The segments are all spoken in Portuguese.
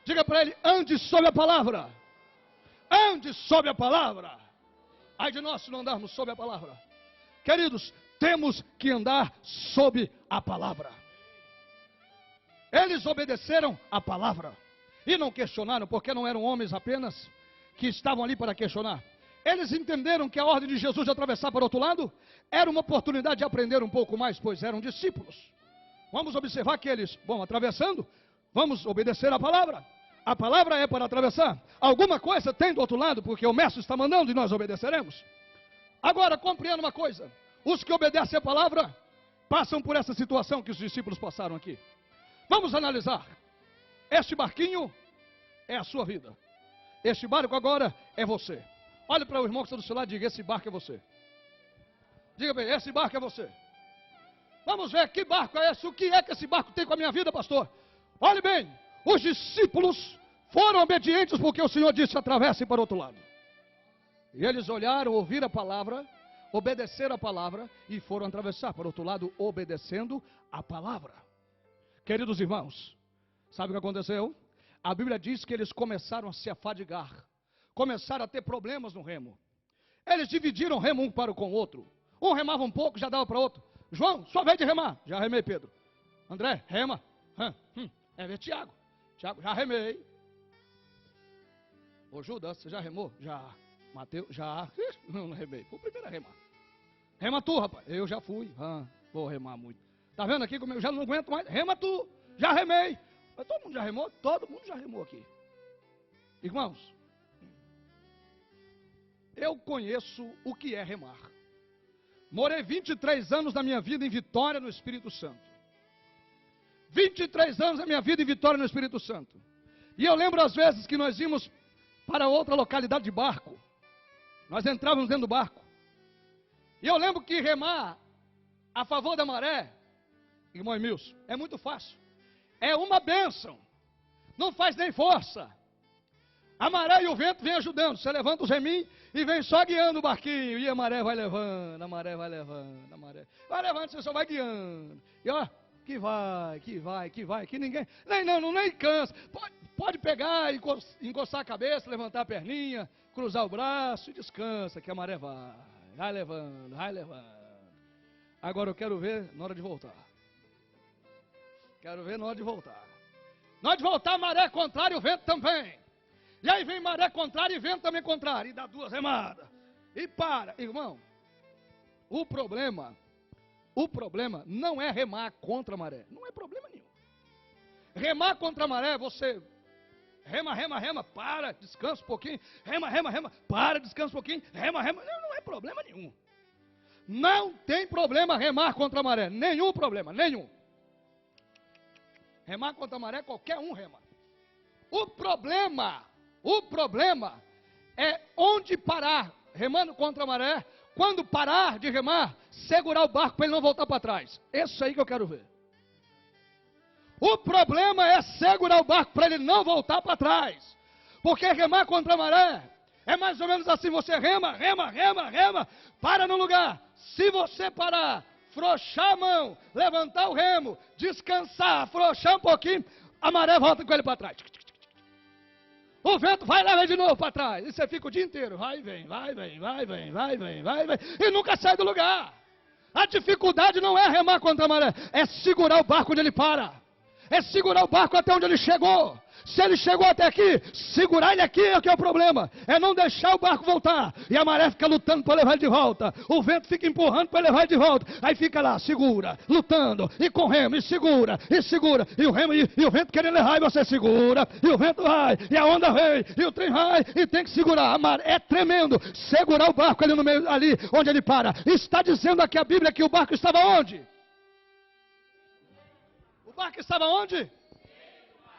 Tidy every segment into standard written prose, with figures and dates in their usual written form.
Diga para ele: ande sob a palavra. Ande sob a palavra. Ai de nós se não andarmos sob a palavra. Queridos, temos que andar sob a palavra. Eles obedeceram a palavra e não questionaram, porque não eram homens apenas que estavam ali para questionar. Eles entenderam que a ordem de Jesus de atravessar para o outro lado era uma oportunidade de aprender um pouco mais, pois eram discípulos. Vamos observar que eles vão atravessando, vamos obedecer a palavra. A palavra é para atravessar. Alguma coisa tem do outro lado, porque o mestre está mandando e nós obedeceremos. Agora, compreenda uma coisa: os que obedecem a palavra passam por essa situação que os discípulos passaram aqui. Vamos analisar. Este barquinho é a sua vida. Este barco agora é você. Olhe para o irmão que está do seu lado e diga: esse barco é você. Diga bem: esse barco é você. Vamos ver que barco é esse. O que é que esse barco tem com a minha vida, pastor? Olhe bem, os discípulos foram obedientes porque o Senhor disse: atravessem para o outro lado. E eles olharam, ouviram a palavra, obedeceram a palavra e foram atravessar para o outro lado, obedecendo a palavra. Queridos irmãos, sabe o que aconteceu? A Bíblia diz que eles começaram a se afadigar, começaram a ter problemas no remo. Eles dividiram o remo um para com o outro. Um remava um pouco, já dava para outro. João, sua vez de remar. Já remei, Pedro. André, rema. É Tiago. Tiago, já remei. Ô Judas, você já remou? Já. Mateus, já. Não remei. Foi o primeiro a remar. Rema tu, rapaz. Eu já fui. Vou remar muito. Tá vendo aqui como eu já não aguento mais? Rema tu. Já remei. Mas todo mundo já remou? Todo mundo já remou aqui. Irmãos, eu conheço o que é remar. Morei 23 anos da minha vida em Vitória, no Espírito Santo. 23 anos da minha vida em Vitória, no Espírito Santo. E eu lembro às vezes que nós íamos para outra localidade de barco. Nós entrávamos dentro do barco. E eu lembro que remar a favor da maré, irmão Emilson, é muito fácil. É uma bênção. Não faz nem força. A maré e o vento vem ajudando. Você levanta os reminhos e vem só guiando o barquinho. E a maré vai levando, a maré vai levando, a maré vai levando, você só vai guiando. E ó, que vai, que ninguém, nem cansa. Pode pegar, encostar a cabeça, levantar a perninha, cruzar o braço e descansa, que a maré vai levando, vai levando. Agora eu quero ver na hora de voltar. Quero ver na hora de voltar. Na hora de voltar, a maré contrária e o vento também. E aí vem maré contrária e vento também contrário. E dá duas remadas. E para. Irmão, o problema não é remar contra a maré. Não é problema nenhum. Remar contra a maré, você rema, para, descansa um pouquinho. Rema, para, descansa um pouquinho. Rema. Não é problema nenhum. Não tem problema remar contra a maré. Nenhum problema, nenhum. Remar contra a maré, qualquer um rema. O problema é onde parar, remando contra a maré. Quando parar de remar, segurar o barco para ele não voltar para trás. Isso aí que eu quero ver. O problema é segurar o barco para ele não voltar para trás. Porque remar contra a maré é mais ou menos assim: você rema, para no lugar. Se você parar, frouxar a mão, levantar o remo, descansar, afrouxar um pouquinho, a maré volta com ele para trás. O vento vai levar de novo para trás. E você fica o dia inteiro, vai e vem, e nunca sai do lugar. A dificuldade não é remar contra a maré, é segurar o barco onde ele para. É segurar o barco até onde ele chegou. Se ele chegou até aqui, segurar ele aqui é o que é o problema. É não deixar o barco voltar. E a maré fica lutando para levar ele de volta. O vento fica empurrando para levar ele de volta. Aí fica lá, segura, lutando, e com remo, e segura. E o remo, e o vento querendo levar, e você segura. E o vento vai, e a onda vem, e o trem vai, e tem que segurar. A maré é tremendo. Segurar o barco ali no meio, ali onde ele para. Está dizendo aqui a Bíblia que o barco estava onde? O barco estava onde?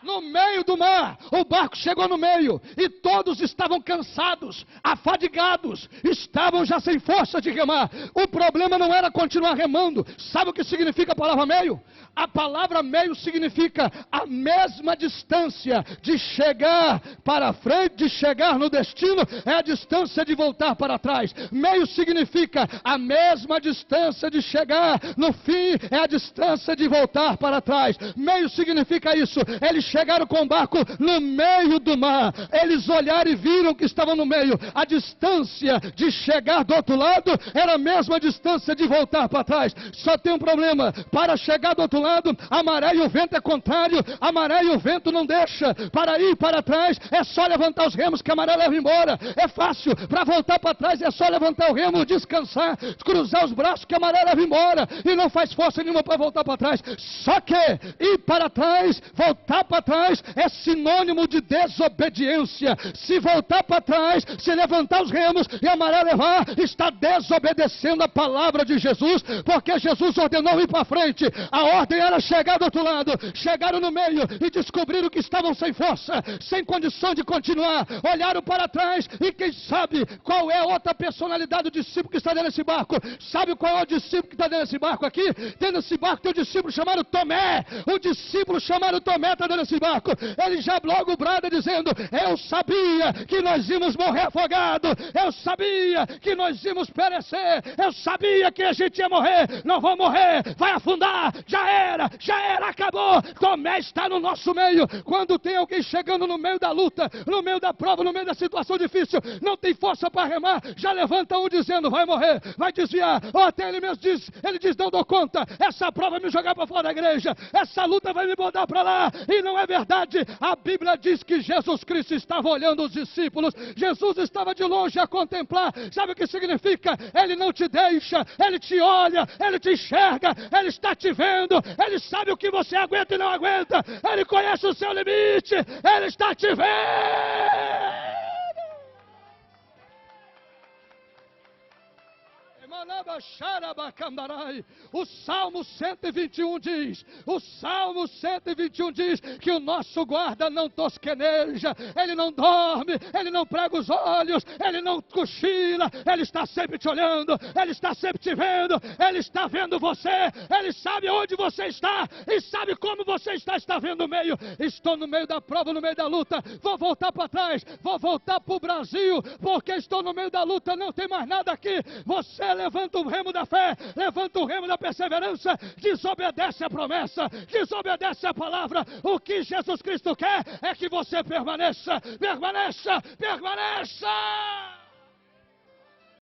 No meio do mar. O barco chegou no meio e todos estavam cansados, afadigados, estavam já sem força de remar. O problema não era continuar remando. Sabe o que significa a palavra meio? A palavra meio significa a mesma distância de chegar para frente, de chegar no destino, é a distância de voltar para trás. Meio significa a mesma distância de chegar no fim, é a distância de voltar para trás. Meio significa isso. Eles chegaram com o barco no meio do mar. Eles olharam e viram que estavam no meio. A distância de chegar do outro lado era a mesma distância de voltar para trás. Só tem um problema: para chegar do outro lado, a maré e o vento é contrário. A maré e o vento não deixa. Para ir para trás é só levantar os remos que a maré leva embora. É fácil. Para voltar para trás é só levantar o remo, descansar, cruzar os braços que a maré leva embora, e não faz força nenhuma para voltar para trás. Só que ir para trás, voltar para trás, é sinônimo de desobediência. Se voltar para trás, se levantar os remos e a maré levar, está desobedecendo a palavra de Jesus, porque Jesus ordenou ir para frente. A ordem era chegar do outro lado. Chegaram no meio e descobriram que estavam sem força, sem condição de continuar. Olharam para trás e quem sabe qual é a outra personalidade do discípulo que está dentro desse barco? Sabe qual é o discípulo que está dentro desse barco aqui? Dentro desse barco tem um discípulo chamado Tomé. O discípulo chamado Tomé está dentro desse barco. Ele já logo brada dizendo: eu sabia que nós íamos morrer afogado. Eu sabia que nós íamos perecer. Eu sabia que a gente ia morrer. Não vou morrer, vai afundar. Já era, acabou. Tomé está no nosso meio. Quando tem alguém chegando no meio da luta, no meio da prova, no meio da situação difícil, não tem força para remar, já levanta um dizendo: vai morrer, vai desviar. Ou até ele mesmo diz, não dou conta, essa prova vai me jogar para fora da igreja, essa luta vai me botar para lá. E não é verdade. A Bíblia diz que Jesus Cristo estava olhando os discípulos. Jesus estava de longe a contemplar. Sabe o que significa? Ele não te deixa, ele te olha, ele te enxerga, ele está te vendo, ele sabe o que você aguenta e não aguenta, ele conhece o seu limite, ele está te vendo. O Salmo 121 diz, que o nosso guarda não tosqueneja, ele não dorme, ele não prega os olhos, ele não cochila, ele está sempre te olhando, ele está sempre te vendo, ele está vendo você, ele sabe onde você está e sabe como você está vendo o meio. Estou no meio da prova, no meio da luta, vou voltar para trás, vou voltar para o Brasil, porque estou no meio da luta, não tem mais nada aqui. Você levanta o remo da fé, levanta o remo da perseverança, desobedece a promessa, desobedece a palavra. O que Jesus Cristo quer é que você permaneça.